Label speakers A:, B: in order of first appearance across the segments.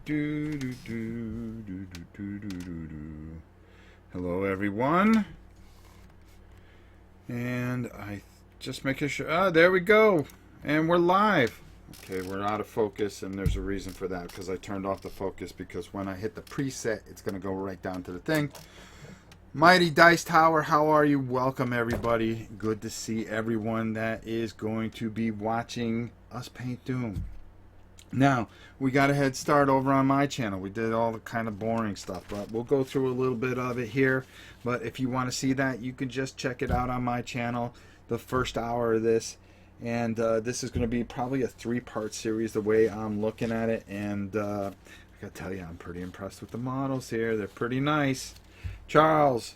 A: Do, do, do, do, do, do, do, do, do. Hello, everyone. And I just making sure. Ah, there we go. And we're live. Okay, we're out of focus, and there's a reason for that because I turned off the focus because when I hit the preset, it's going to go right down to the thing. Mighty Dice Tower, how are you? Welcome, everybody. Good to see everyone that is going to be watching us paint Doom. Now, we got a head start over on my channel. We did all the kind of boring stuff, but we'll go through a little bit of it here. But if you want to see that, you can just check it out on my channel, the first hour of this. And this is going to be probably a 3-part series the way I'm looking at it. And I got to tell you, I'm pretty impressed with the models here. They're pretty nice. Charles,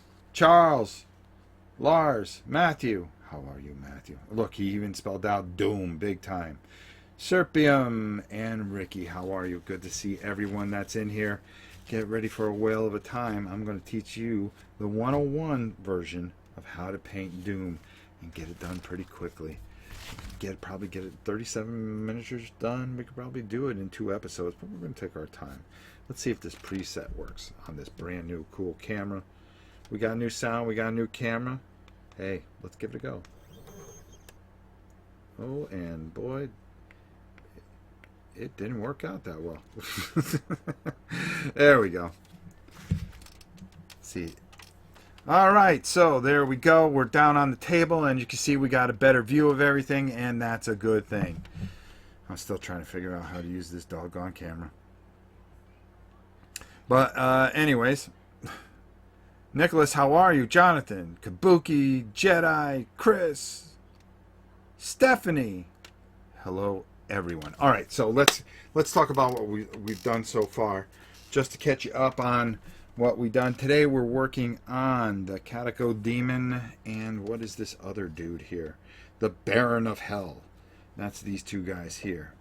A: Lars, Matthew. How are you, Matthew? Look, he even spelled out Doom big time. Serpium and Ricky, how are you? Good to see everyone that's in here. Get ready for a whale of a time. I'm going to teach you the 101 version of how to paint Doom and get it done pretty quickly. Probably get it 37 miniatures done. We could probably do it in 2 episodes, but we're going to take our time. Let's see if this preset works on this brand new cool camera. We got a new sound. We got a new camera. Hey, let's give it a go. Oh, and boy, it didn't work out that well. There we go. See. All right, so there we go. We're down on the table, and you can see we got a better view of everything, and that's a good thing. I'm still trying to figure out how to use this doggone camera. But anyways, Nicholas, how are you? Jonathan, Kabuki, Jedi, Chris, Stephanie. Hello, everyone. All right, so let's talk about what we've done so far, just to catch you up on what we've done. Today we're working on the Calico Demon and what is this other dude here? The Baron of Hell. That's these 2 guys here.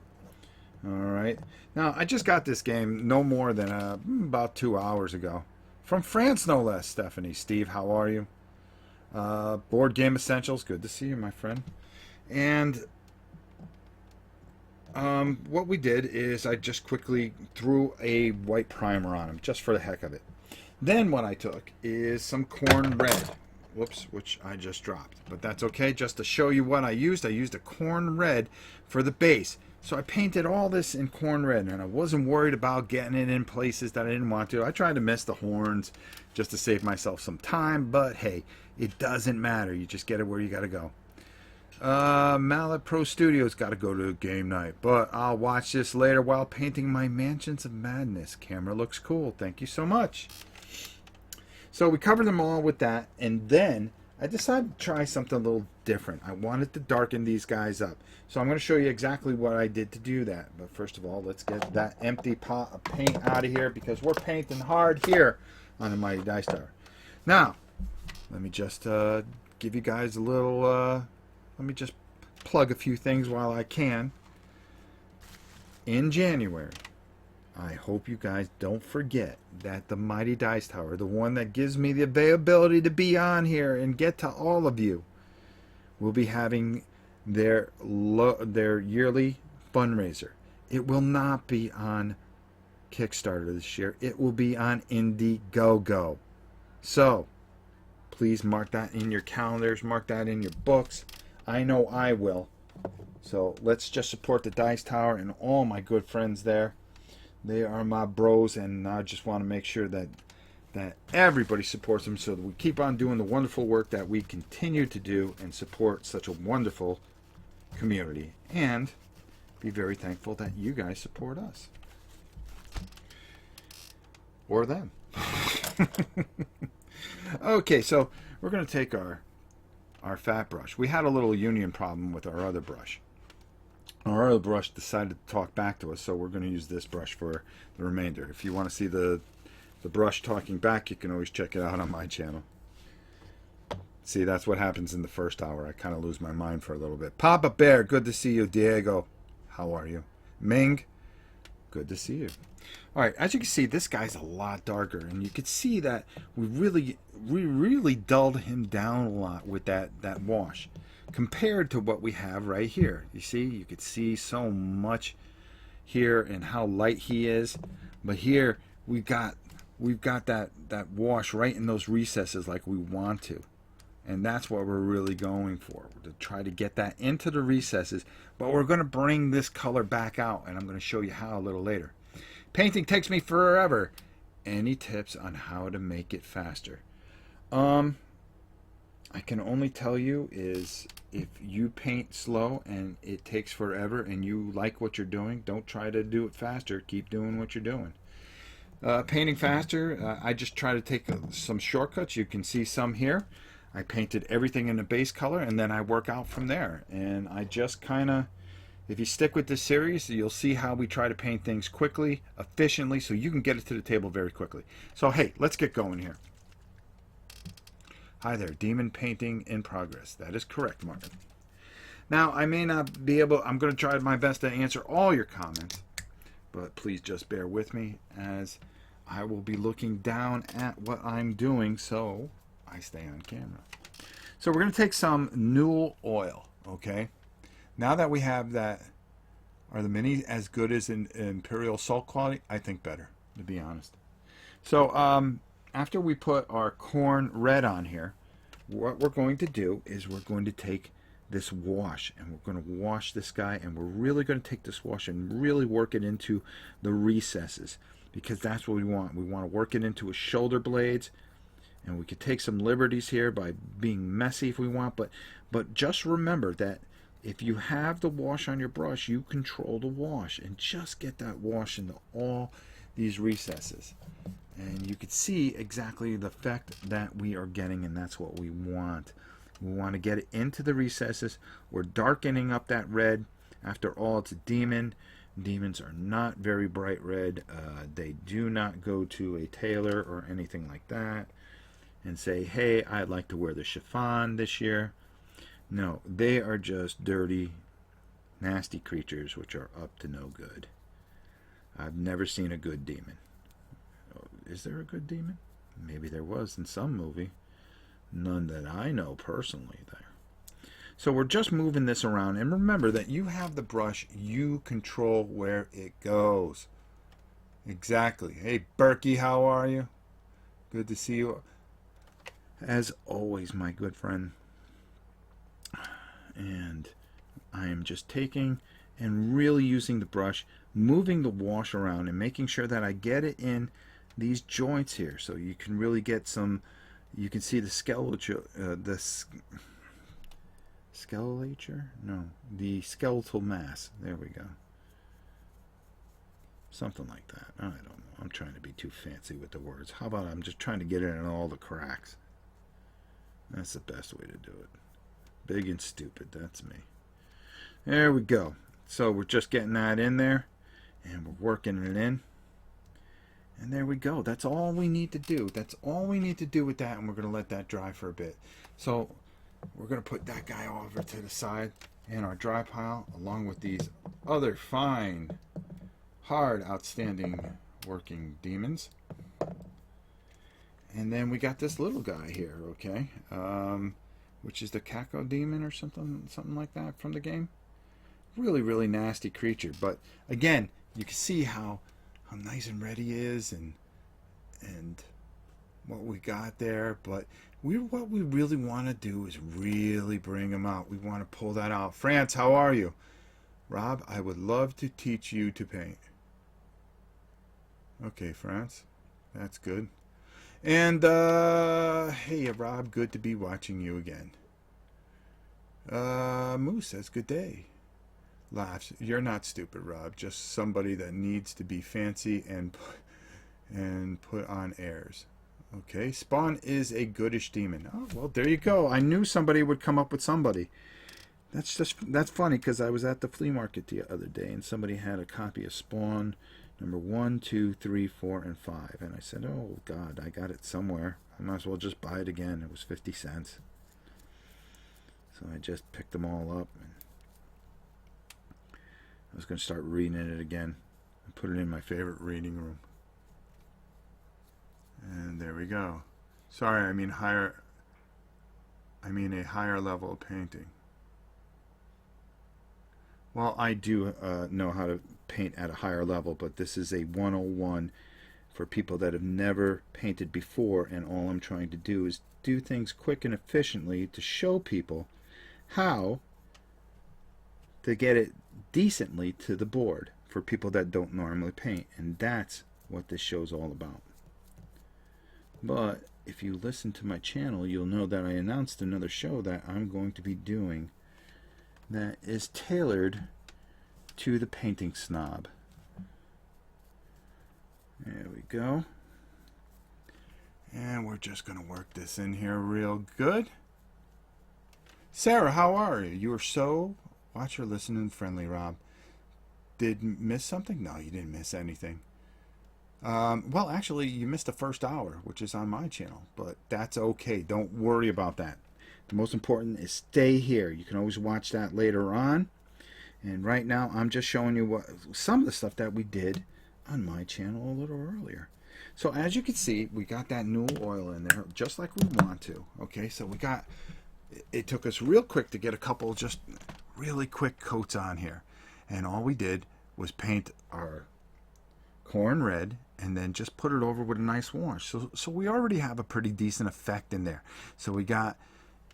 A: All right. Now, I just got this game no more than about 2 hours ago. From France, no less, Stephanie. Steve, how are you? Board Game Essentials, good to see you, my friend. And what we did is I just quickly threw a white primer on him, just for the heck of it. Then what I took is some Corn Red. Whoops, which I just dropped. But that's okay, just to show you what I used a Corn Red for the base. So I painted all this in Corn Red, and I wasn't worried about getting it in places that I didn't want to. I tried to miss the horns just to save myself some time, but hey, it doesn't matter. You just get it where you got to go. Mallet Pro Studios got to go to a game night, but I'll watch this later while painting my Mansions of Madness. Camera looks cool. Thank you so much. So we covered them all with that, and then I decided to try something a little different. I wanted to darken these guys up. So I'm going to show you exactly what I did to do that. But first of all, let's get that empty pot of paint out of here because we're painting hard here on the Mighty Dice Tower. Now, let me just give you guys a little, let me just plug a few things while I can. In January, I hope you guys don't forget that the Mighty Dice Tower, the one that gives me the availability to be on here and get to all of you, will be having their yearly fundraiser. It will not be on Kickstarter this year. It will be on Indiegogo. So, please mark that in your calendars, mark that in your books. I know I will. So, let's just support the Dice Tower and all my good friends there. They are my bros, and I just want to make sure that everybody supports them so that we keep on doing the wonderful work that we continue to do and support such a wonderful community. And be very thankful that you guys support us. Or them. Okay, so we're going to take our fat brush. We had a little union problem with our other brush. Our other brush decided to talk back to us, so we're going to use this brush for the remainder. If you want to see the brush talking back, you can always check it out on my channel. See, that's what happens in the first hour. I kind of lose my mind for a little bit. Papa Bear, good to see you. Diego, how are you? Ming, good to see you. All right, as you can see, this guy's a lot darker, and you can see that we really dulled him down a lot with that wash compared to what we have right here. You see, you could see so much here and how light he is. But here we've got that wash right in those recesses like we want to. And that's what we're really going for, to try to get that into the recesses. But we're going to bring this color back out, and I'm going to show you how a little later. Painting takes me forever. Any tips on how to make it faster? I can only tell you is if you paint slow and it takes forever and you like what you're doing, don't try to do it faster. Keep doing what you're doing. Painting faster, I just try to take some shortcuts. You can see some here. I painted everything in the base color and then I work out from there. And I just kind of, if you stick with this series, you'll see how we try to paint things quickly, efficiently, so you can get it to the table very quickly. So hey, let's get going here. Hi there, demon painting in progress. That is correct, Martin. Now, I may not be able, I'm going to try my best to answer all your comments, but please just bear with me as I will be looking down at what I'm doing so I stay on camera. So we're going to take some Newell oil, okay? Now that we have that, are the mini as good as in Imperial Salt quality? I think better, to be honest. So after we put our corn red on here, what we're going to do is we're going to take this wash and we're going to wash this guy, and we're really going to take this wash and really work it into the recesses, because that's what we want. We want to work it into his shoulder blades, and we could take some liberties here by being messy if we want, but just remember that if you have the wash on your brush, you control the wash, and just get that wash into all these recesses. And you can see exactly the effect that we are getting, and that's what we want. We want to get it into the recesses. We're darkening up that red. After all, it's a demon. Demons are not very bright red. They do not go to a tailor or anything like that and say, hey, I'd like to wear the chiffon this year. No, they are just dirty, nasty creatures which are up to no good. I've never seen a good demon. Is there a good demon? Maybe there was in some movie. None that I know personally there. So we're just moving this around, and remember that you have the brush, you control where it goes. Exactly. Hey Berkey, how are you? Good to see you. As always, my good friend. And I am just taking and really using the brush, moving the wash around and making sure that I get it in these joints here, so you can really get some, you can see the skeletal, the skeletal mass. There we go. Something like that. I don't know. I'm trying to be too fancy with the words. How about I'm just trying to get it in all the cracks? That's the best way to do it. Big and stupid, that's me. There we go. So we're just getting that in there, and we're working it in. And there we go. That's all we need to do. That's all we need to do with that, and we're going to let that dry for a bit. So we're going to put that guy over to the side in our dry pile, along with these other fine, hard, outstanding working demons. And then we got this little guy here, okay? Which is the Kako demon or something like that from the game. Really, really nasty creature. But again, you can see how nice and red he is, and what we got there. But what we really want to do is really bring him out. We want to pull that out. France, how are you? Rob, I would love to teach you to paint. Okay, France, that's good. And hey Rob, good to be watching you again. Moose says good day. Laughs. You're not stupid, Rob. Just somebody that needs to be fancy and put on airs. Okay, Spawn is a goodish demon. Oh well, there you go. I knew somebody would come up with somebody. That's funny, because I was at the flea market the other day and somebody had a copy of Spawn number 1, 2, 3, 4, and 5, and I said, oh God, I got it somewhere. I might as well just buy it again. It was 50 cents. So I just picked them all up, and I was going to start reading it again and put it in my favorite reading room. And there we go. Sorry, I mean a higher level of painting. Well, I do know how to paint at a higher level, but this is a 101 for people that have never painted before, and all I'm trying to do is do things quick and efficiently to show people how to get it decently to the board for people that don't normally paint, and that's what this show's all about. But if you listen to my channel, you'll know that I announced another show that I'm going to be doing that is tailored to the painting snob. There we go. And we're just going to work this in here real good. Sarah, how are you? You were so watch or listen and friendly, Rob. Did miss something? No, you didn't miss anything. Well, actually, you missed the first hour, which is on my channel, but that's okay. Don't worry about that. The most important is stay here. You can always watch that later on. And right now, I'm just showing you some of the stuff that we did on my channel a little earlier. So as you can see, we got that new oil in there, just like we want to. Okay, so we got, it took us real quick to get a couple just really quick coats on here. And all we did was paint our corn red and then just put it over with a nice wash. So we already have a pretty decent effect in there. So we got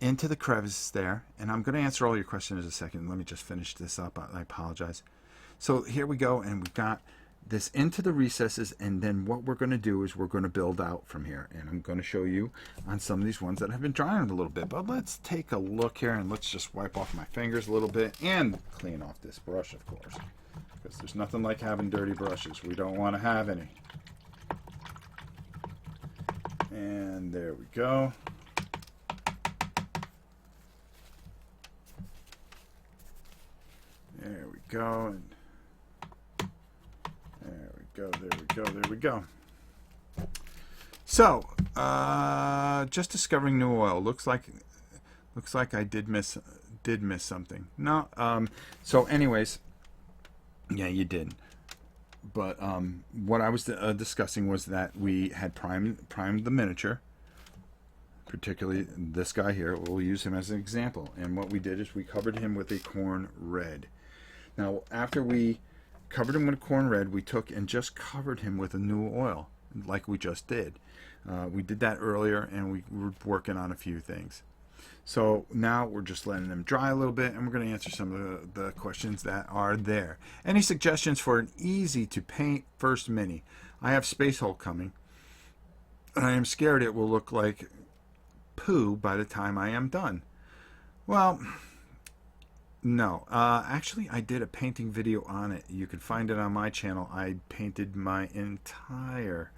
A: into the crevices there, and I'm going to answer all your questions in a second. Let me just finish this up. I apologize. So here we go, and we've got this into the recesses, and then what we're going to do is we're going to build out from here, and I'm going to show you on some of these ones that have been drying a little bit. But let's take a look here, and let's just wipe off my fingers a little bit and clean off this brush, of course, because there's nothing like having dirty brushes. We don't want to have any. And there we go. There we go. And there we go. There we go. There we go. So, just discovering new oil. Looks like I did miss something. No. So, anyways, yeah, you did. But what I was discussing was that we had primed the miniature, particularly this guy here. We'll use him as an example. And what we did is we covered him with a corn red. Now, after we covered him with corn red, we took and just covered him with a new oil, like we just did. We did that earlier, and we were working on a few things. So now we're just letting them dry a little bit, and we're going to answer some of the questions that are there. Any suggestions for an easy to paint first mini? I have Space Hulk coming, and I am scared it will look like poo by the time I am done. Well, no. Actually, I did a painting video on it. You can find it on my channel. I painted my entire...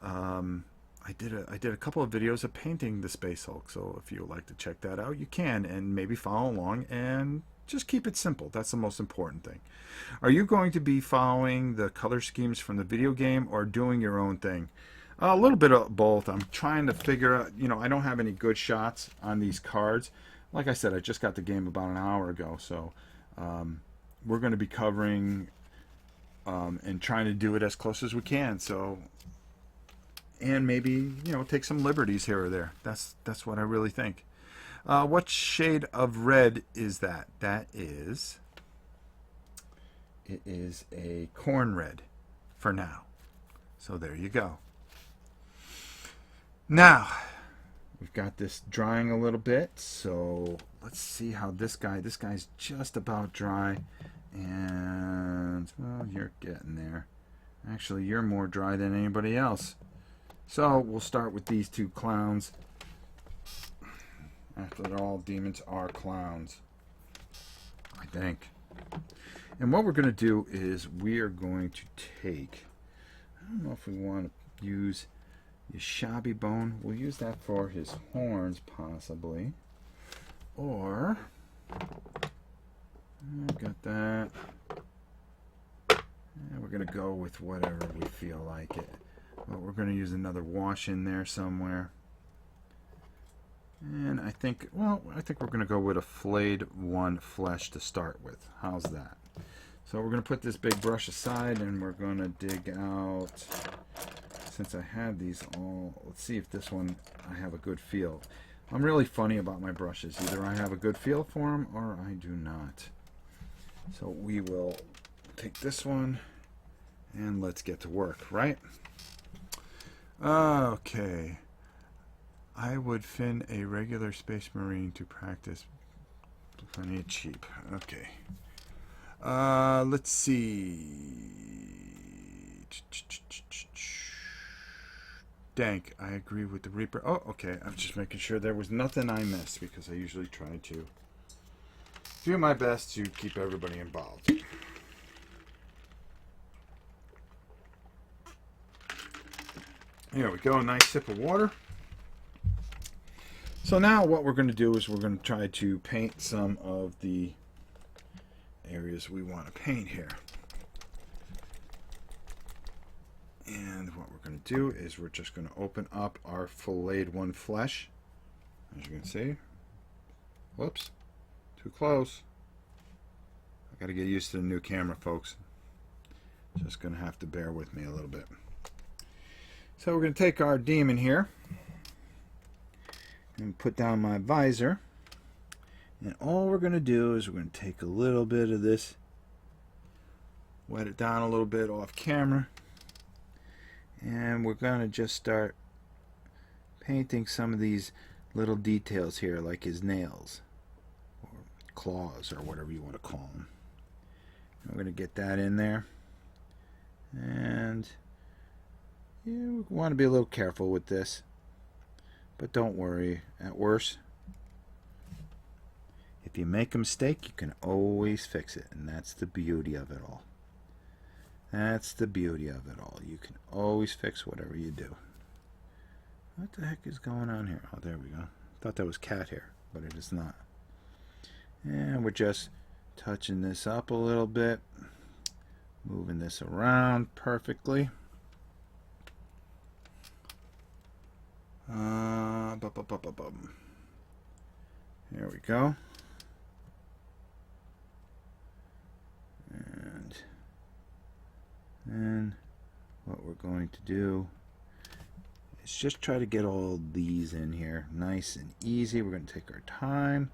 A: I did a couple of videos of painting the Space Hulk, so if you would like to check that out, you can, and maybe follow along and just keep it simple. That's the most important thing. Are you going to be following the color schemes from the video game or doing your own thing? A little bit of both. I'm trying to figure out, I don't have any good shots on these cards. Like I said, I just got the game about an hour ago, so we're going to be covering and trying to do it as close as we can. So, and maybe take some liberties here or there. That's what I really think. What shade of red is that? It is a corn red for now. So there you go. Now we've got this drying a little bit, so let's see how this guy's just about dry, and well, you're getting there. Actually, you're more dry than anybody else. So we'll start with these two clowns. After all, demons are clowns, I think. And what we're going to do is we are going to take, I don't know if we want to use Yashabi bone. We'll use that for his horns, possibly. Or, I've got that. And we're going to go with whatever we feel like it. But we're going to use another wash in there somewhere. And I think we're going to go with a flayed one flesh to start with. How's that? So we're going to put this big brush aside, and we're going to dig out, since I had these all, let's see if this one I have a good feel. I'm really funny about my brushes. Either I have a good feel for them or I do not. So we will take this one and let's get to work, right? Okay. I would fin a regular Space Marine to practice. Plenty cheap. Okay. Let's see. Dank, I agree with the Reaper. Oh, okay. I'm just making sure there was nothing I missed because I usually try to do my best to keep everybody involved. Here we go. A nice sip of water. So now what we're going to do is we're going to try to paint some of the areas we want to paint here. And what we're going to do is we're just going to open up our filleted one flesh. As you can see. Whoops. Too close. I got to get used to the new camera, folks. Just going to have to bear with me a little bit. So we're going to take our demon here and put down my visor, and all we're going to do is we're going to take a little bit of this, wet it down a little bit off camera, and we're going to just start painting some of these little details here, like his nails or claws or whatever you want to call them. And we're going to get that in there, and we want to be a little careful with this. But don't worry, at worst, if you make a mistake, you can always fix it. And that's the beauty of it all. That's the beauty of it all. You can always fix whatever you do. What the heck is going on here? Oh, there we go. Thought that was cat hair, but it is not. And we're just touching this up a little bit. Moving this around perfectly. There we go. And then what we're going to do is just try to get all these in here nice and easy. We're going to take our time.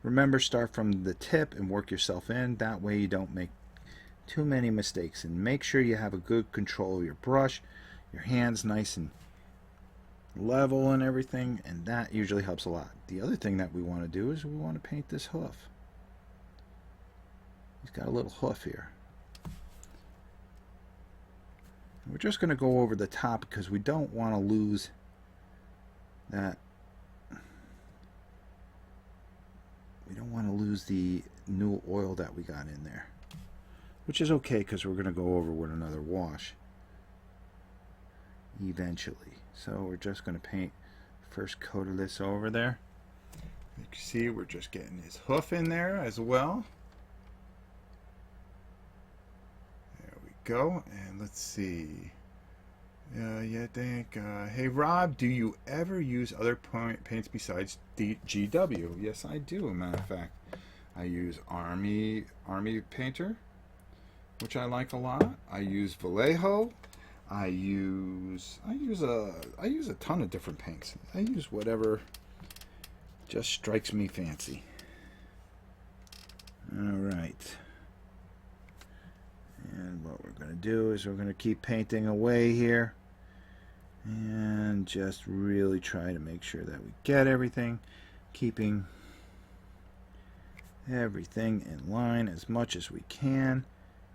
A: Remember, start from the tip and work yourself in. That way you don't make too many mistakes. And make sure you have a good control of your brush, your hands nice and level and everything, and that usually helps a lot. The other thing that we want to do is we want to paint this hoof. He's got a little hoof here. And we're just going to go over the top because we don't want to lose that. We don't want to lose the new oil that we got in there, which is okay because we're going to go over with another wash eventually. So we're just going to paint first coat of this over there. You can see we're just getting his hoof in there as well. There we go. And let's see. Yeah, thank. Hey Rob, do you ever use other paints besides GW? Yes, I do. As a matter of fact, I use Army Painter, which I like a lot. I use Vallejo. I use a ton of different paints. I use whatever just strikes me fancy. All right. And what we're going to do is we're going to keep painting away here and just really try to make sure that we get everything, keeping everything in line as much as we can.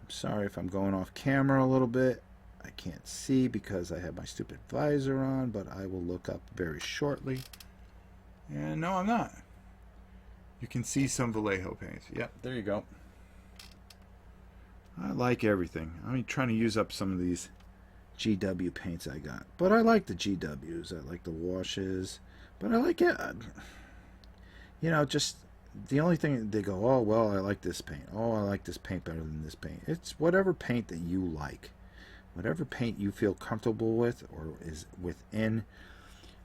A: I'm sorry if I'm going off camera a little bit. I can't see because I have my stupid visor on, but I will look up very shortly. And no, I'm not. You can see some Vallejo paints. Yep, there you go. I like everything. I'm trying to use up some of these GW paints I got. But I like the GWs. I like the washes. But I like it. You know, just the only thing they go, oh, well, I like this paint. Oh, I like this paint better than this paint. It's whatever paint that you like. Whatever paint you feel comfortable with or is within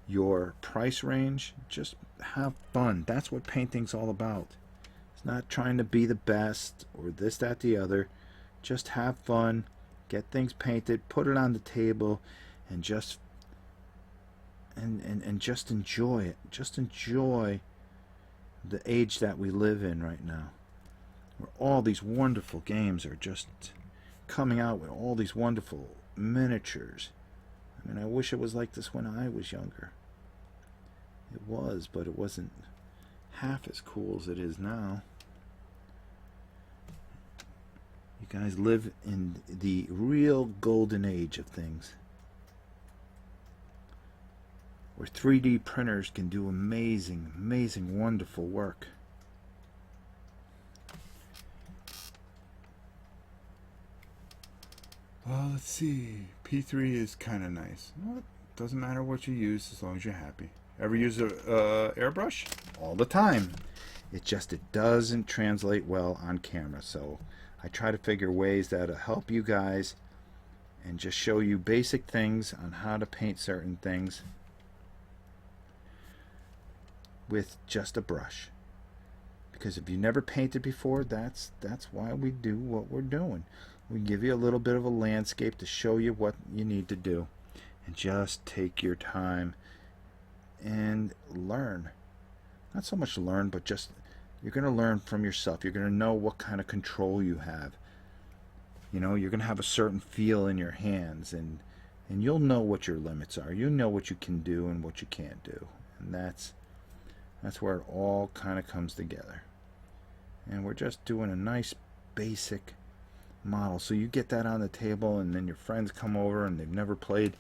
A: your price range, just have fun. That's what painting's all about. It's not trying to be the best or this, that, the other. Just have fun, get things painted, put it on the table, and just just enjoy it. Just enjoy the age that we live in right now, where all these wonderful games are just coming out with all these wonderful miniatures. I mean, I wish it was like this when I was younger. It was, but it wasn't half as cool as it is now. You guys live in the real golden age of things, where 3D printers can do amazing, amazing, wonderful work. Well, let's see. P3 is kind of nice. Well, doesn't matter what you use as long as you're happy. Ever use a airbrush? All the time. It doesn't translate well on camera. So I try to figure ways that'll help you guys and just show you basic things on how to paint certain things with just a brush. Because if you never painted before, that's why we do what we're doing. We give you a little bit of a landscape to show you what you need to do, and just take your time and learn. Not so much learn, but just you're going to learn from yourself. You're going to know what kind of control you have. You know, you're going to have a certain feel in your hands, and you'll know what your limits are. You know what you can do and what you can't do, and that's where it all kind of comes together. And we're just doing a nice basic model, so you get that on the table, and then your friends come over and they've never played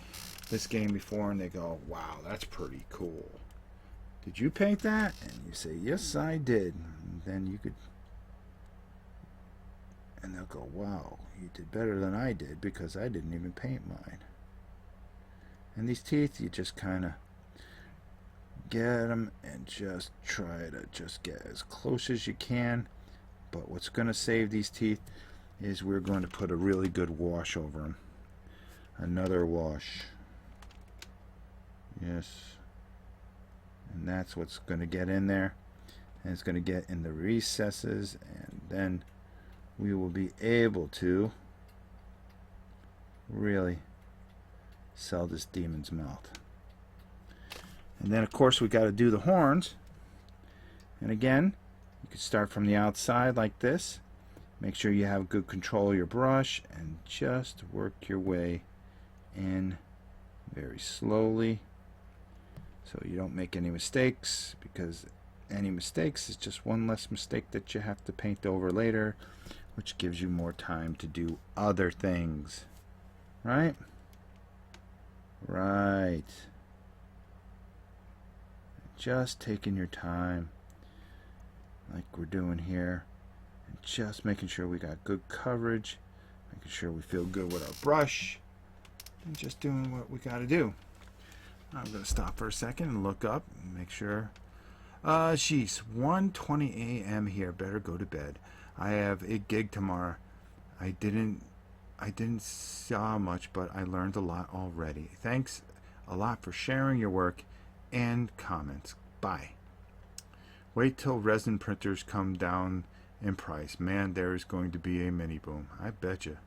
A: this game before, and they go, wow, that's pretty cool. Did you paint that? And you say, yes, I did. And then you could, and they'll go, wow, you did better than I did because I didn't even paint mine. And these teeth, you just kind of get them and just try to just get as close as you can. But what's going to save these teeth is we're going to put a really good wash over them. Another wash. Yes. And that's what's going to get in there. And it's going to get in the recesses. And then we will be able to really sell this demon's mouth. And then, of course, we got to do the horns. And again, you can start from the outside like this. Make sure you have good control of your brush and just work your way in very slowly so you don't make any mistakes, because any mistakes is just one less mistake that you have to paint over later, which gives you more time to do other things. Right? Right. Just taking your time like we're doing here. Just making sure we got good coverage, making sure we feel good with our brush, and just doing what we got to do. I'm going to stop for a second and look up and make sure. Jeez, 1:20 a.m. here. Better go to bed. I have a gig tomorrow. I didn't saw much, but I learned a lot already. Thanks a lot for sharing your work and comments. Bye. Wait till resin printers come down in price. Man, there is going to be a mini boom. I bet you.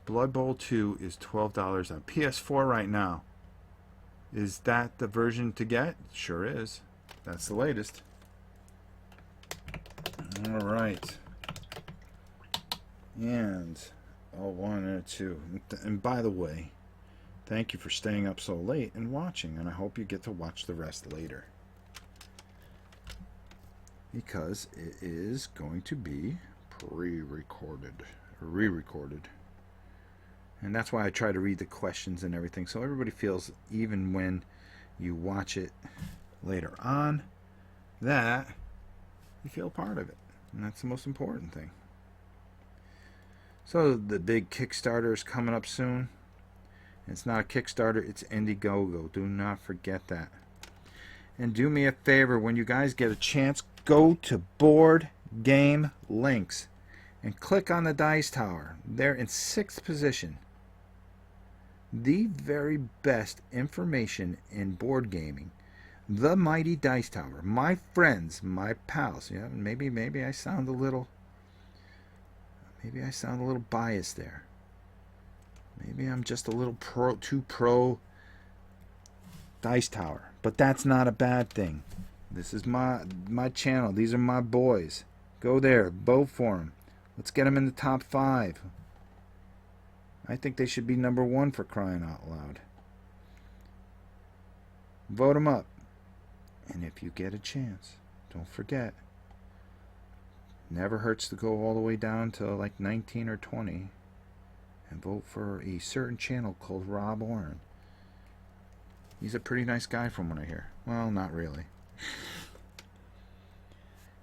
A: Blood Bowl 2 is $12 on PS4 right now. Is that the version to get? Sure is. That's the latest. Alright. And one and two. And by the way, thank you for staying up so late and watching, and I hope you get to watch the rest later, because it is going to be pre-recorded, re-recorded. And that's why I try to read the questions and everything, so everybody feels, even when you watch it later on, that you feel part of it. And that's the most important thing. So the big Kickstarter is coming up soon. It's not a Kickstarter, it's Indiegogo. Do not forget that. And do me a favor, when you guys get a chance, go to Board Game Links and click on the Dice Tower. They're in 6th position. The very best information in board gaming. The Mighty Dice Tower. My friends, my pals. Yeah, maybe I sound a little biased there. Maybe I'm just a little too pro Dice Tower, but that's not a bad thing. This is my channel. These are my boys. Go there, vote for them. Let's get them in the top 5. I think they should be #1 for crying out loud. Vote them up. And if you get a chance, don't forget, never hurts to go all the way down to like 19 or 20 and vote for a certain channel called Rob Oren. He's a pretty nice guy from what I hear. Well, not really.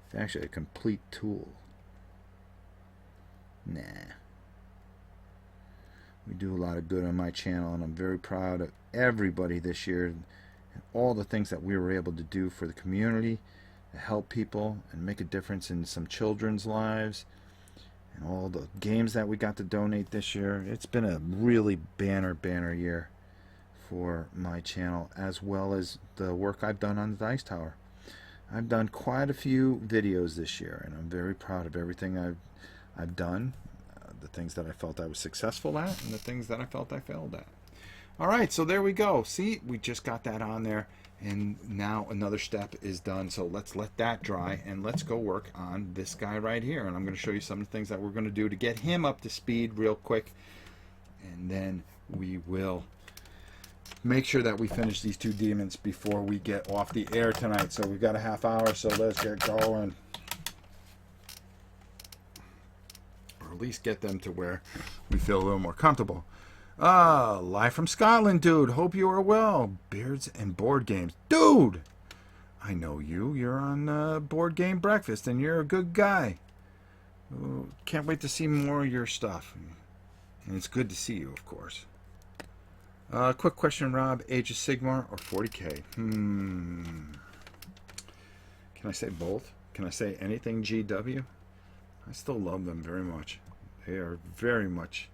A: It's actually a complete tool. Nah. We do a lot of good on my channel, and I'm very proud of everybody this year and all the things that we were able to do for the community, to help people and make a difference in some children's lives, and all the games that we got to donate this year. It's been a really banner year for my channel, as well as the work I've done on the Dice Tower. I've done quite a few videos this year, and I'm very proud of everything I've done, the things that I felt I was successful at, and the things that I felt I failed at. All right, so there we go. See, we just got that on there, and now another step is done. So let's let that dry, and let's go work on this guy right here. And I'm going to show you some of the things that we're going to do to get him up to speed real quick, and then we will make sure that we finish these 2 demons before we get off the air tonight. So we've got a half hour, so let's get going. Or at least get them to where we feel a little more comfortable. Live from Scotland, dude. Hope you are well. Beards and board games. Dude! I know you. You're on Board Game Breakfast, and you're a good guy. Can't wait to see more of your stuff. And it's good to see you, of course. Quick question, Rob. Age of Sigmar or 40K? Can I say both? Can I say anything GW? I still love them very much. They are very much...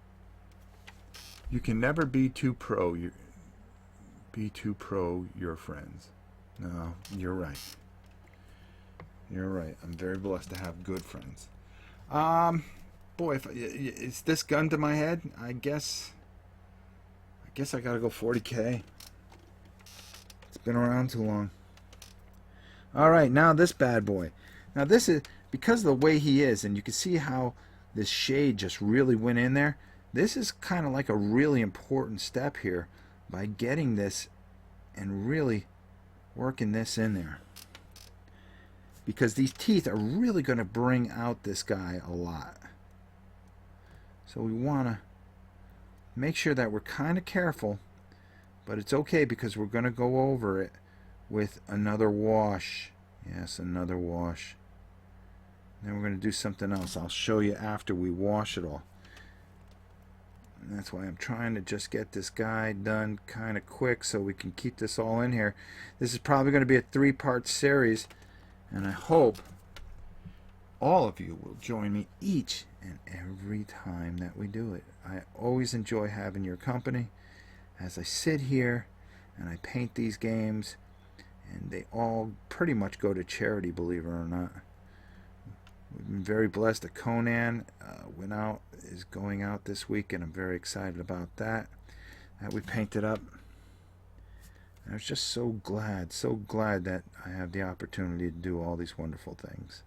A: You can never be too pro. Be too pro your friends. No, you're right. You're right. I'm very blessed to have good friends. Boy, is this gun to my head? I guess I gotta go 40K. It's been around too long. All right, now this bad boy. Now this is because of the way he is, and you can see how this shade just really went in there. This is kind of like a really important step here by getting this and really working this in there. Because these teeth are really going to bring out this guy a lot. So we want to make sure that we're kind of careful, but it's okay because we're going to go over it with another wash. Yes, another wash. Then we're going to do something else. I'll show you after we wash it all. And that's why I'm trying to just get this guy done kind of quick so we can keep this all in here. This is probably going to be a 3-part series, and I hope all of you will join me each and every time that we do it. I always enjoy having your company as I sit here and I paint these games, and they all pretty much go to charity, believe it or not. We've been very blessed that Conan is going out this week, and I'm very excited about that. That we painted up. I was just so glad that I have the opportunity to do all these wonderful things.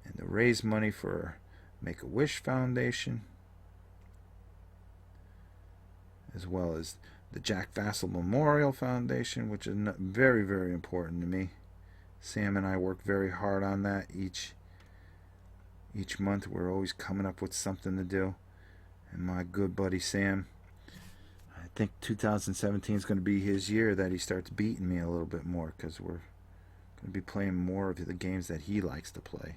A: And to raise money for Make-A-Wish Foundation, as well as the Jack Vassal Memorial Foundation, which is very, very important to me. Sam and I work very hard on that each month. We're always coming up with something to do. And my good buddy Sam, I think 2017 is going to be his year that he starts beating me a little bit more, because we're going to be playing more of the games that he likes to play.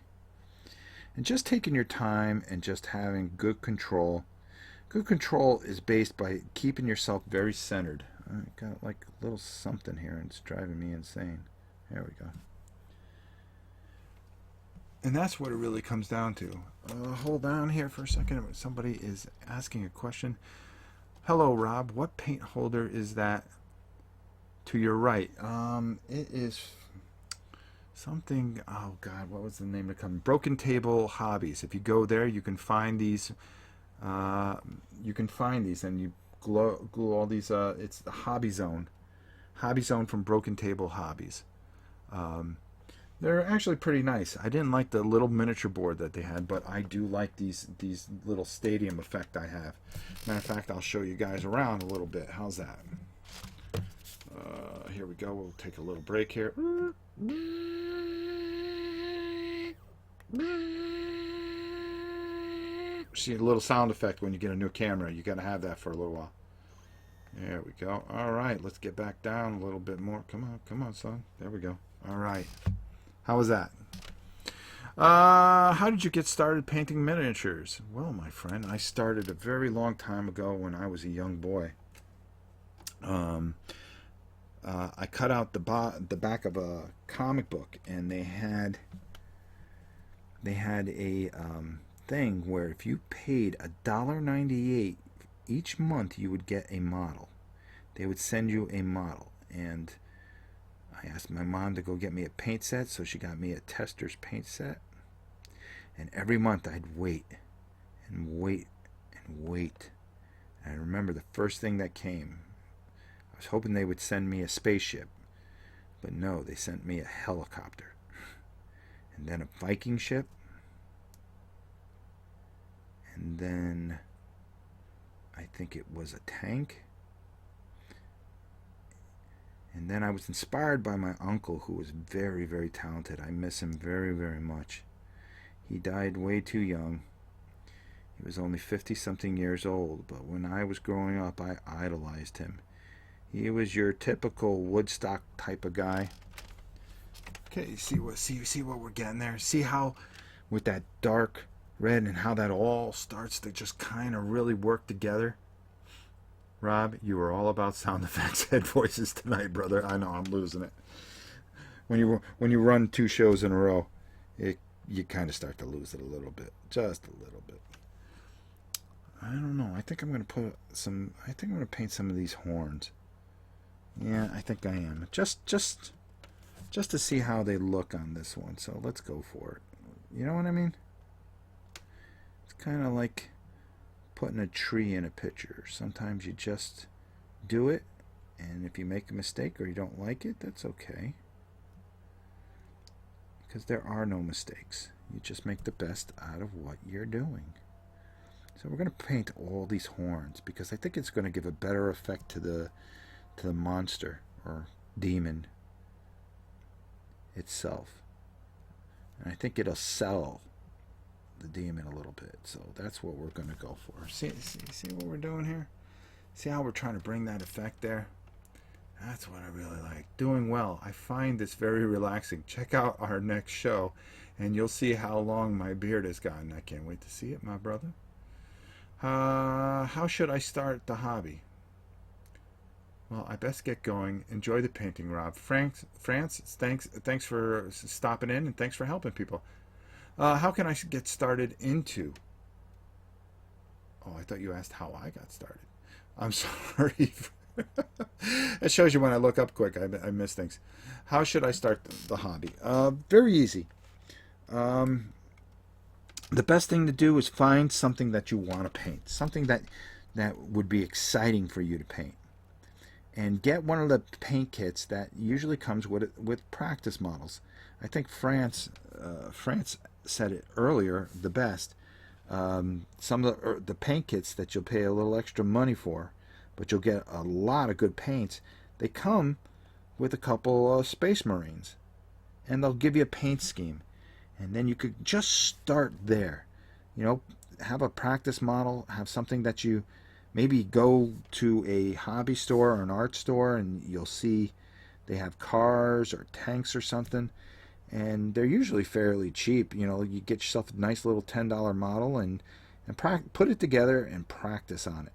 A: And just taking your time and just having good control. Good control is based by keeping yourself very centered. I got like a little something here and it's driving me insane. There we go. And that's what it really comes down to. Hold on here for a second. Somebody is asking a question. Hello, Rob. What paint holder is that to your right? It is something. Oh God, what was the name of the company? Broken Table Hobbies. If you go there, you can find these. You can find these, and you glue all these. It's the Hobby Zone from Broken Table Hobbies. They're actually pretty nice. I didn't like the little miniature board that they had, but I do like these little stadium effect I have. Matter of fact, I'll show you guys around a little bit. How's that? Here we go. We'll take a little break here. See a little sound effect when you get a new camera. You got to have that for a little while. There we go. All right, let's get back down a little bit more. Come on, son. There we go. All right. How was that? How did you get started painting miniatures? Well, my friend, I started a very long time ago when I was a young boy. I cut out the back of a comic book, and they had a thing where if you paid $1.98 each month, you would get a model. They would send you a model, and I asked my mom to go get me a paint set, so she got me a Testors paint set. And every month I'd wait and wait and wait. And I remember the first thing that came. I was hoping they would send me a spaceship, but no, they sent me a helicopter. And then a Viking ship. And then I think it was a tank. And then I was inspired by my uncle, who was very, very talented. I miss him very, very much. He died way too young. He was only 50-something years old, but when I was growing up, I idolized him. He was your typical Woodstock type of guy. Okay, see what we're getting there? See how with that dark red and how that all starts to just kind of really work together? Rob, you were all about sound effects, head voices tonight, brother. I know I'm losing it. When you run 2 shows in a row, you kind of start to lose it a little bit, just a little bit. I don't know. I think I'm going to paint some of these horns. Yeah, I think I am. Just to see how they look on this one. So let's go for it. You know what I mean? It's kind of like putting a tree in a picture. Sometimes you just do it, and if you make a mistake or you don't like it, that's okay. Because there are no mistakes. You just make the best out of what you're doing. So we're going to paint all these horns because I think it's going to give a better effect to the monster or demon itself. And I think it'll sell the demon a little bit. So that's what we're going to go for. See what we're doing here? See how we're trying to bring that effect there? That's what I really like. Doing well. I find this very relaxing. Check out our next show, and you'll see how long my beard has gotten. I can't wait to see it, my brother. How should I start the hobby? Well, I best get going. Enjoy the painting, Rob. France, thanks for stopping in, and thanks for helping people. How can I get started into? Oh, I thought you asked how I got started. I'm sorry. It shows you when I look up quick. I miss things. How should I start the hobby? Very easy. The best thing to do is find something that you want to paint, something that would be exciting for you to paint, and get one of the paint kits that usually comes with practice models. I think France said it earlier the best. Some of the paint kits that you'll pay a little extra money for, but you'll get a lot of good paints. They come with a couple of Space Marines, and they'll give you a paint scheme, and then you could just start there. You know, have a practice model, have something that you maybe go to a hobby store or an art store, and you'll see they have cars or tanks or something, and they're usually fairly cheap. You know, you get yourself a nice little $10 model and put it together and practice on it.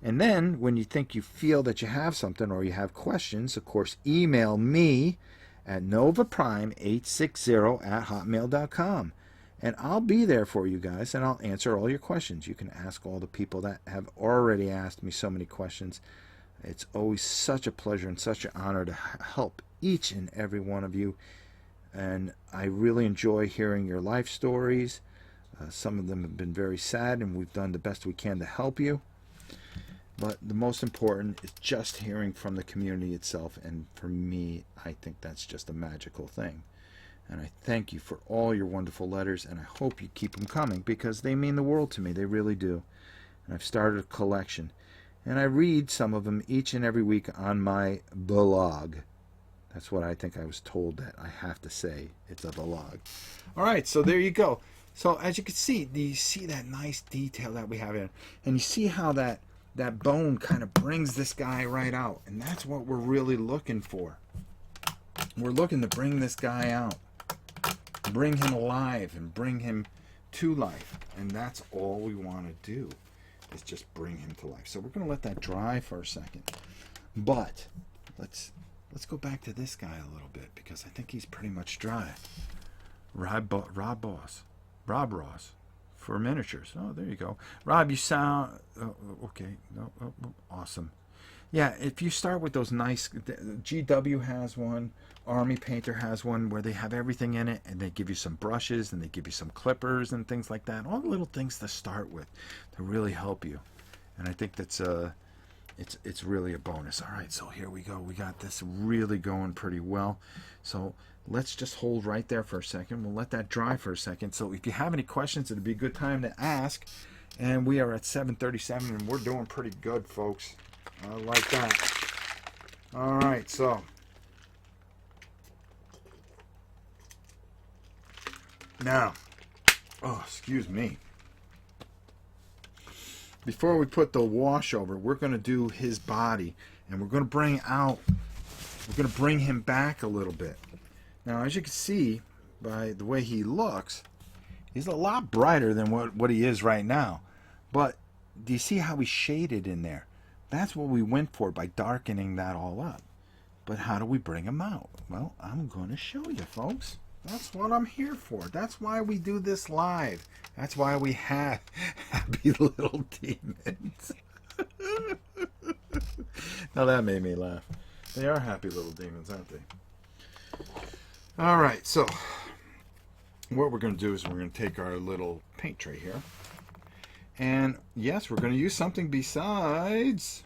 A: And then when you think you feel that you have something or you have questions, of course, email me at novaprime860@hotmail.com. And I'll be there for you guys, and I'll answer all your questions. You can ask all the people that have already asked me so many questions. It's always such a pleasure and such an honor to help each and every one of you. And I really enjoy hearing your life stories. Some of them have been very sad, and we've done the best we can to help you. But the most important is just hearing from the community itself. And for me, I think that's just a magical thing. And I thank you for all your wonderful letters, and I hope you keep them coming because they mean the world to me. They really do. And I've started a collection. And I read some of them each and every week on my blog. That's what I think I was told that I have to say. It's a blog. All right, so there you go. So as you can see, do you see that nice detail that we have in? And you see how that bone kind of brings this guy right out. And that's what we're really looking for. We're looking to bring this guy out. Bring him alive and bring him to life. And that's all we want to do, is just bring him to life. So we're going to let that dry for a second. But let's go back to this guy a little bit because I think he's pretty much dry. Rob Ross for miniatures. Oh, there you go. Rob, you sound okay. No, awesome. Yeah, if you start with those nice, GW has one, Army Painter has one where they have everything in it, and they give you some brushes and they give you some clippers and things like that. All the little things to start with to really help you. And I think that's it's really a bonus. All right, so here we go. We got this really going pretty well. So let's just hold right there for a second. We'll let that dry for a second. So if you have any questions, it'd be a good time to ask. And we are at 7:37, and we're doing pretty good, folks. I like that. All right, so now, oh, excuse me. Before we put the wash over, we're going to do his body, and we're going to bring him back a little bit. Now, as you can see by the way he looks, he's a lot brighter than what he is right now. But do you see how he's shaded in there? That's what we went for by darkening that all up. But how do we bring him out? Well, I'm going to show you, folks. That's what I'm here for. That's why we do this live. That's why we have happy little demons. Now that made me laugh. They are happy little demons, aren't they? All right, so what we're going to do is we're going to take our little paint tray here. And yes, we're going to use something besides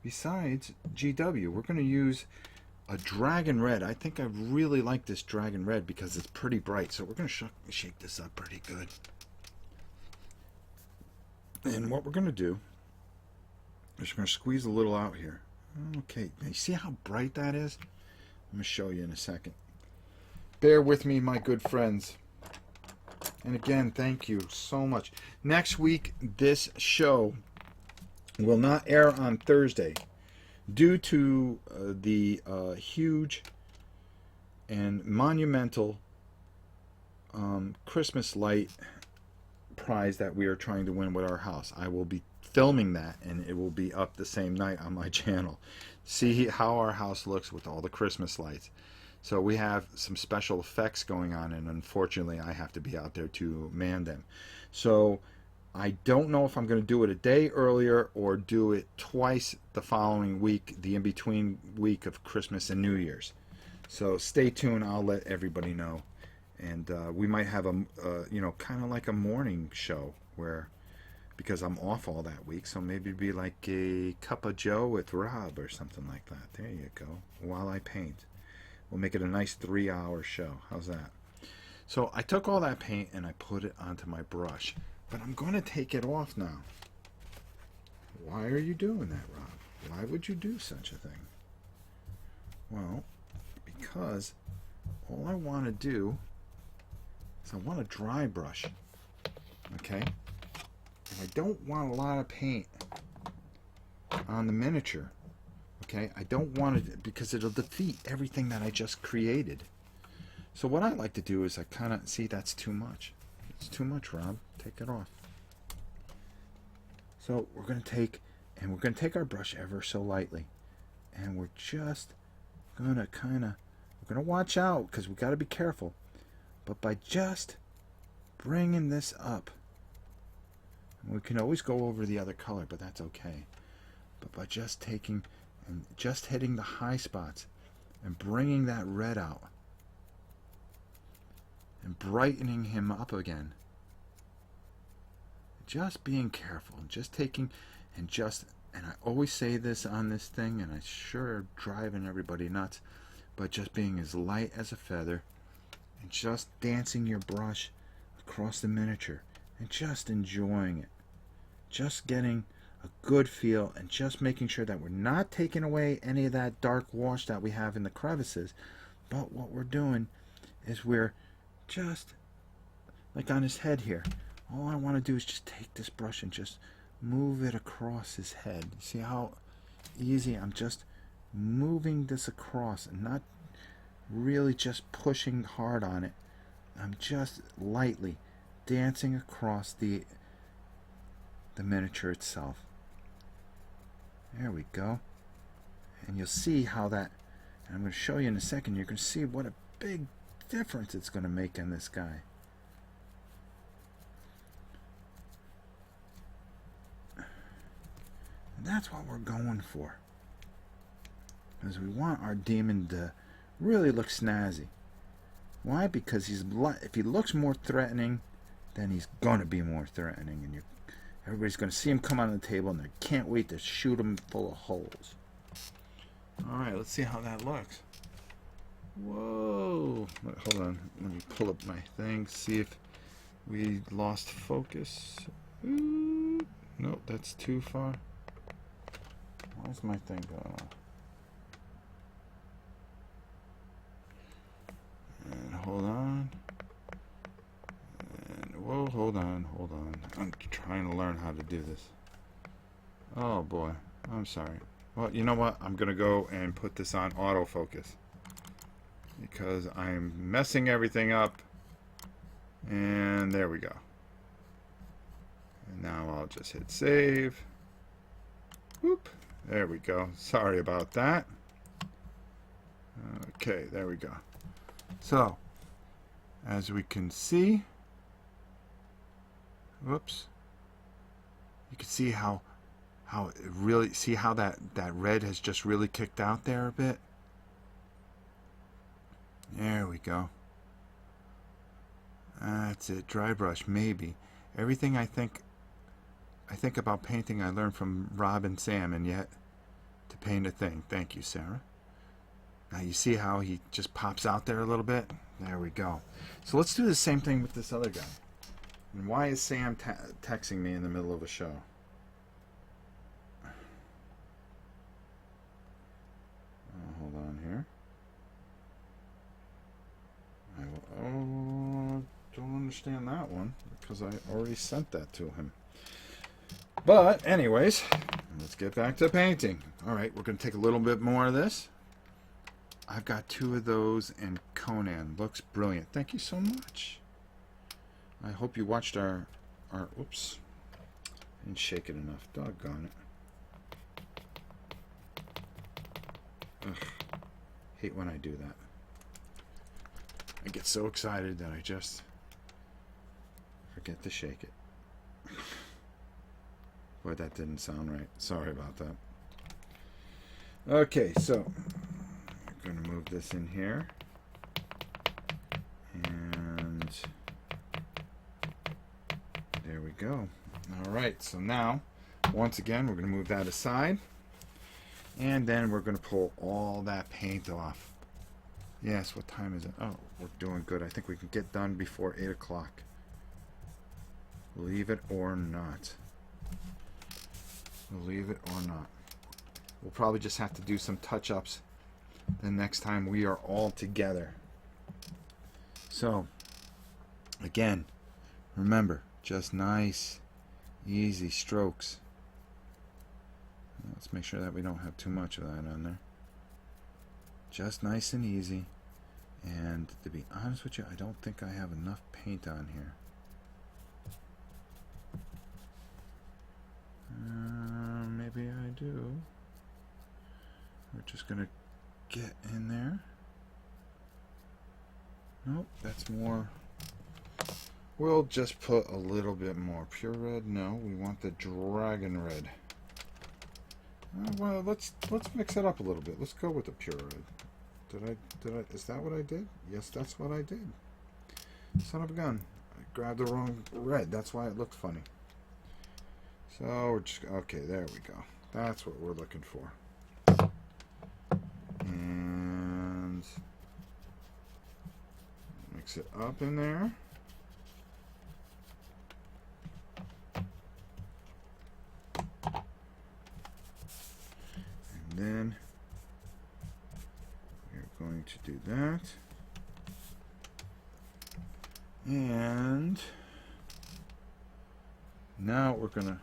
A: GW. We're going to use a Dragon Red. I think I really like this Dragon Red because it's pretty bright. So we're going to shake this up pretty good. And what we're going to do is we're going to squeeze a little out here. Okay, now you see how bright that is? I'm going to show you in a second. Bear with me, my good friends. And again, thank you so much. Next week, this show will not air on Thursday due to the huge and monumental Christmas light prize that we are trying to win with our house. I will be filming that, and it will be up the same night on my channel. See how our house looks with all the Christmas lights. So we have some special effects going on, and unfortunately I have to be out there to man them. So I don't know if I'm going to do it a day earlier or do it twice the following week, the in-between week of Christmas and New Year's. So stay tuned. I'll let everybody know. And we might have a, kind of like a morning show where, because I'm off all that week, so maybe it'd be like a Cup of Joe with Rob or something like that. There you go. While I paint. We'll make it a nice 3-hour show. How's that? So I took all that paint and I put it onto my brush. But I'm going to take it off now. Why are you doing that, Rob? Why would you do such a thing? Well, because all I want to do is I want a dry brush. Okay? And I don't want a lot of paint on the miniature. Okay, I don't want it because it'll defeat everything that I just created. So what I like to do is I kind of see that's too much. It's too much, Rob. Take it off. So we're going to take our brush ever so lightly, and we're just going to we're going to watch out because we got to be careful. But by just bringing this up, we can always go over the other color, but that's okay. But by just taking and just hitting the high spots and bringing that red out and brightening him up again, just being careful and just taking and I always say this on this thing, and I sure driving everybody nuts, but just being as light as a feather and just dancing your brush across the miniature and just enjoying it. Just getting a good feel and just making sure that we're not taking away any of that dark wash that we have in the crevices, but what we're doing is we're just like on his head here. All I want to do is just take this brush and just move it across his head. See how easy I'm just moving this across and not really just pushing hard on it. I'm just lightly dancing across the miniature itself. There we go. And you'll see how that, and I'm going to show you in a second, you're going to see what a big difference it's going to make in this guy. And that's what we're going for. Because we want our demon to really look snazzy. Why? Because if he looks more threatening, then he's going to be more threatening. And everybody's going to see him come on the table and they can't wait to shoot him full of holes. Alright, let's see how that looks. Whoa! Hold on. Let me pull up my thing, see if we lost focus. Ooh. Nope, that's too far. Why's my thing going on? And hold on. And whoa, hold on. I'm trying to learn how to do this. Oh boy, I'm sorry. Well, you know what? I'm gonna go and put this on autofocus because I'm messing everything up. And there we go. And now I'll just hit save. Whoop. There we go. Sorry about that. Okay, there we go. So, as we can see, whoops, you can see how it really, see how that red has just really kicked out there a bit. There we go. That's it. Dry brush, maybe. Everything I think about painting I learned from Rob and Sam, and yet to paint a thing. Thank you, Sarah. Now you see how he just pops out there a little bit? There we go. So let's do the same thing with this other guy. And why is Sam texting me in the middle of a show? Hold on here. Don't understand that one because I already sent that to him. But anyways, let's get back to painting. All right, we're going to take a little bit more of this. I've got 2 of those, and Conan looks brilliant. Thank you so much. I hope you watched our oops, I didn't shake it enough. Doggone it. Ugh, hate when I do that. I get so excited that I just forget to shake it. Boy, that didn't sound right. Sorry about that. Okay, so I'm going to move this in here. And there we go. All right, so now, once again, we're going to move that aside. And then we're going to pull all that paint off. Yes, what time is it? Oh, we're doing good. I think we can get done before 8 o'clock. Believe it or not. Believe it or not. We'll probably just have to do some touch-ups the next time we are all together. So, again, remember, just nice, easy strokes. Let's make sure that we don't have too much of that on there. Just nice and easy. And to be honest with you, I don't think I have enough paint on here. Maybe I do. We're just going to get in there. Nope, that's more. We'll just put a little bit more. Pure red? No, we want the dragon red. Well, let's mix it up a little bit. Let's go with the pure red. Is that what I did? Yes, that's what I did. Son of a gun. I grabbed the wrong red. That's why it looked funny. So we're just, okay, there we go. That's what we're looking for. And horns. Mix it up in there. And then we're going to do that. And now we're gonna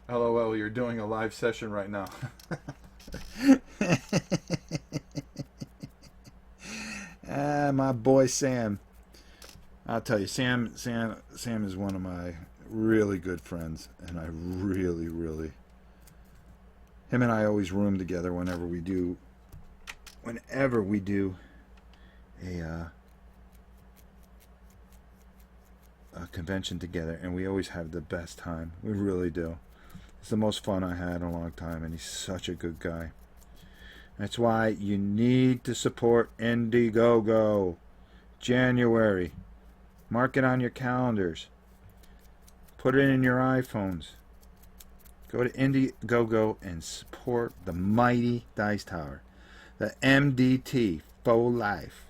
A: LOL, you're doing a live session right now. My boy Sam. I'll tell you, Sam is one of my really good friends, and I really him and I always room together whenever we do a convention together, and we always have the best time. We really do. It's the most fun I had in a long time, and he's such a good guy. That's why you need to support Indiegogo. January. Mark it on your calendars. Put it in your iPhones. Go to Indiegogo and support the mighty Dice Tower. The MDT Faux Life.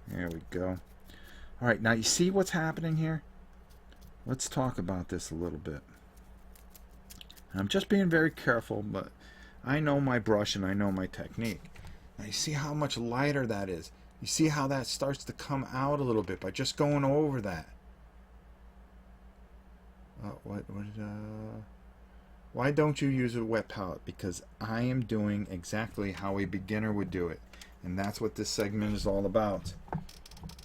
A: There we go. Alright, now you see what's happening here? Let's talk about this a little bit. I'm just being very careful, but I know my brush and I know my technique. Now you see how much lighter that is? You see how that starts to come out a little bit by just going over that. Why don't you use a wet palette? Because I am doing exactly how a beginner would do it. And that's what this segment is all about.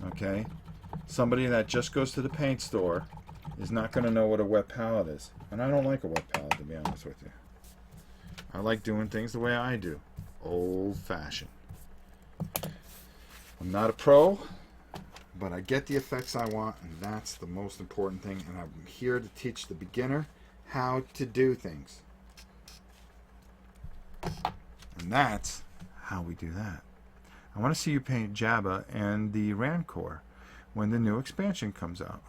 A: Okay? Somebody that just goes to the paint store is not going to know what a wet palette is. And I don't like a wet palette, to be honest with you. I like doing things the way I do. Old-fashioned. I'm not a pro, but I get the effects I want, and that's the most important thing. And I'm here to teach the beginner how to do things. And that's how we do that. I want to see you paint Jabba and the Rancor when the new expansion comes out.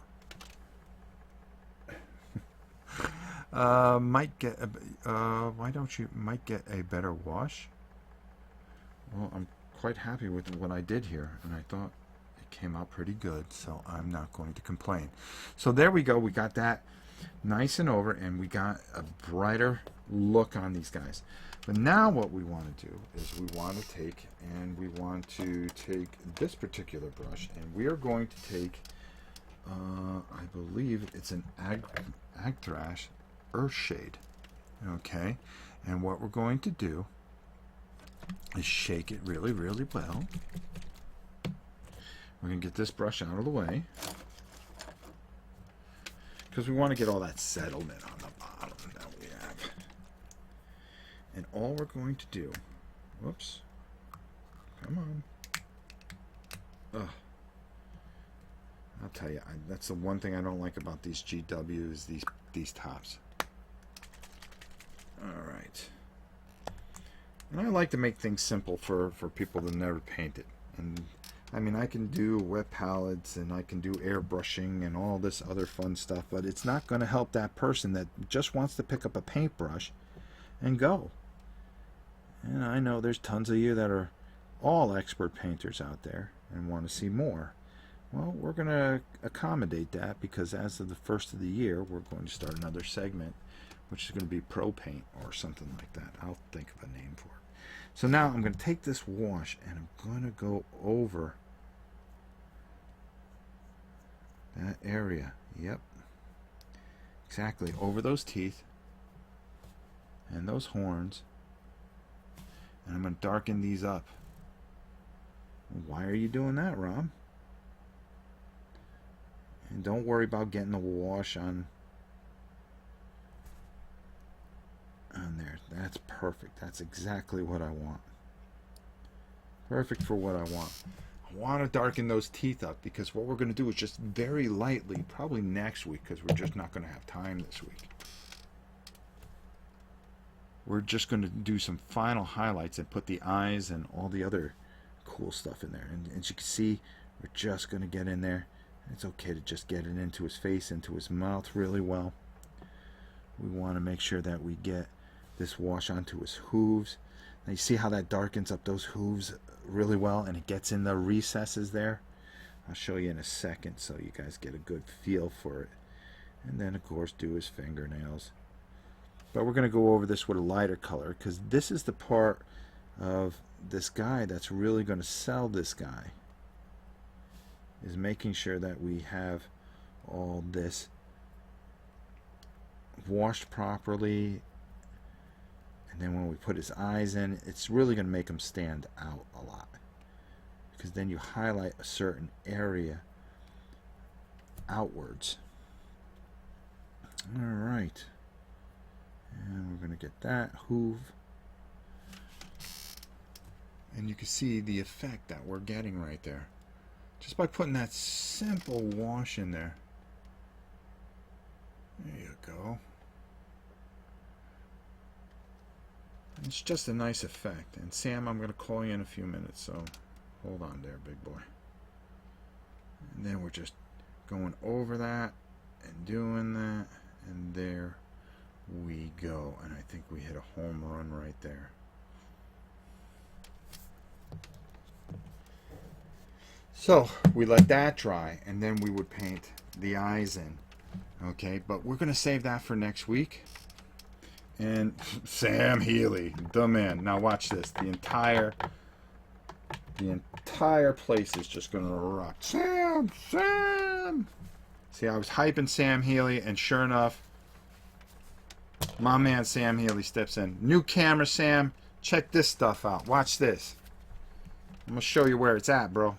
A: Might get why don't you might get a better wash? Well, I'm quite happy with what I did here, and I thought it came out pretty good, so I'm not going to complain. So there we go. We got that nice and over, and we got a brighter look on these guys. But now what we want to do is we want to take this particular brush, and we are going to take I believe it's an Agthrash Earthshade. Okay, and what we're going to do is shake it really well. We're going to get this brush out of the way because we want to get all that settlement on the bottom that we have. And all we're going to do, whoops, come on. Ugh. I'll tell you, that's the one thing I don't like about these GWs, these tops. All right. And I like to make things simple for people that never painted. And I mean, I can do wet palettes and I can do airbrushing and all this other fun stuff, but it's not going to help that person that just wants to pick up a paintbrush and go. And I know there's tons of you that are all expert painters out there and want to see more. Well, we're going to accommodate that because as of the first of the year, we're going to start another segment, which is going to be Pro Paint or something like that. I'll think of a name for it. So now I'm going to take this wash and I'm going to go over that area. Yep. Exactly. Over those teeth and those horns. And I'm going to darken these up. Why are you doing that, Rob? And don't worry about getting the wash on there. That's perfect. That's exactly what I want. Perfect for what I want. I want to darken those teeth up because what we're going to do is just very lightly, probably next week because we're just not going to have time this week. We're just going to do some final highlights and put the eyes and all the other cool stuff in there. And as you can see, we're just going to get in there. It's okay to just get it into his face, into his mouth really well. We want to make sure that we get this wash onto his hooves. Now you see how that darkens up those hooves really well, and it gets in the recesses there. I'll show you in a second so you guys get a good feel for it. And then of course do his fingernails. But we're going to go over this with a lighter color, because this is the part of this guy that's really going to sell this guy, is making sure that we have all this washed properly. And then when we put his eyes in, it's really going to make him stand out a lot, because then you highlight a certain area outwards. All right, and we're going to get that hoof, and you can see the effect that we're getting right there just by putting that simple wash in there. There you go. It's just a nice effect. And Sam, I'm going to call you in a few minutes, so hold on there, big boy. And then we're just going over that and doing that, and there we go. And I think we hit a home run right there. So we let that dry, and then we would paint the eyes in. Okay, but we're going to save that for next week. And Sam Healy, the man. Now watch this. The entire place is just going to rock. Sam! Sam! See, I was hyping Sam Healy, and sure enough, my man Sam Healy steps in. New camera, Sam. Check this stuff out. Watch this. I'm going to show you where it's at, bro.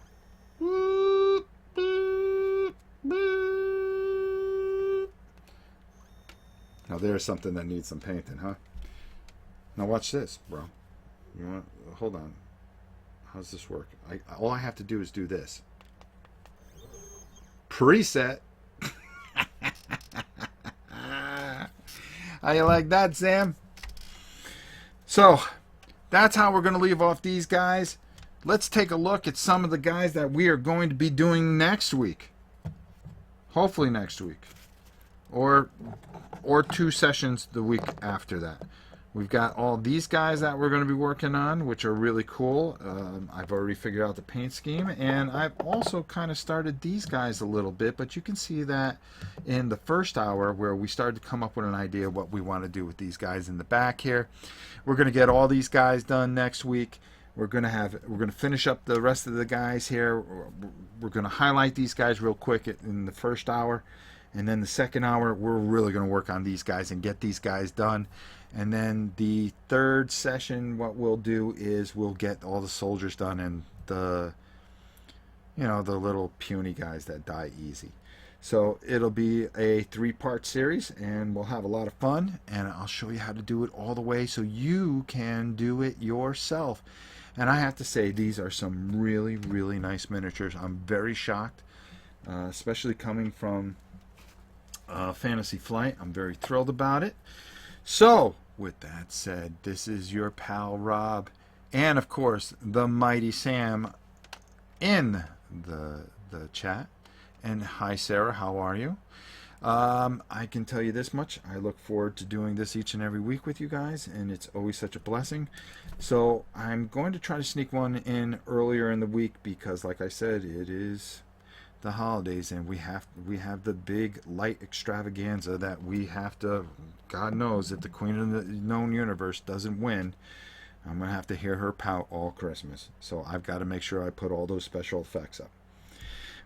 A: Now there's something that needs some painting, huh? Now watch this, bro. You want? Hold on. How does this work? All I have to do is do this. Preset. How you like that, Sam? So that's how we're going to leave off these guys. Let's take a look at some of the guys that we are going to be doing next week. Hopefully next week. Or 2 sessions the week after that. We've got all these guys that we're going to be working on, which are really cool. I've already figured out the paint scheme, and I've also kind of started these guys a little bit, but you can see that in the first hour where we started to come up with an idea of what we want to do with these guys in the back here. We're going to get all these guys done next week. We're going to finish up the rest of the guys here. We're going to highlight these guys real quick in the first hour. And then the second hour, we're really going to work on these guys and get these guys done. And then the third session, what we'll do is we'll get all the soldiers done and the little puny guys that die easy. So it'll be a 3-part series, and we'll have a lot of fun. And I'll show you how to do it all the way so you can do it yourself. And I have to say, these are some really, really nice miniatures. I'm very shocked, especially coming from Fantasy Flight. I'm very thrilled about it. So with that said, this is your pal Rob, and of course the mighty Sam in the chat. And hi Sarah, how are you? I can tell you this much: I look forward to doing this each and every week with you guys, and it's always such a blessing. So I'm going to try to sneak one in earlier in the week because, like I said, it is the holidays, and we have the big light extravaganza that we have to. God knows if the Queen of the Known Universe doesn't win, I'm gonna have to hear her pout all Christmas. So I've got to make sure I put all those special effects up.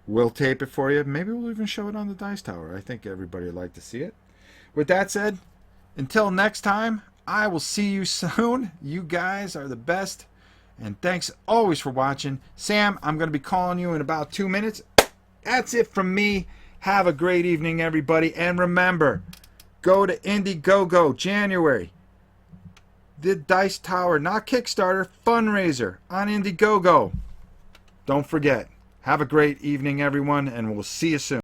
A: We'll tape it for you. Maybe we'll even show it on the Dice Tower. I think everybody would like to see it. With that said, until next time, I will see you soon. You guys are the best, and thanks always for watching. Sam, I'm going to be calling you in about 2 minutes. That's it from me. Have a great evening, everybody. And remember, go to Indiegogo January. The Dice Tower, not Kickstarter, fundraiser on Indiegogo. Don't forget. Have a great evening, everyone, and we'll see you soon.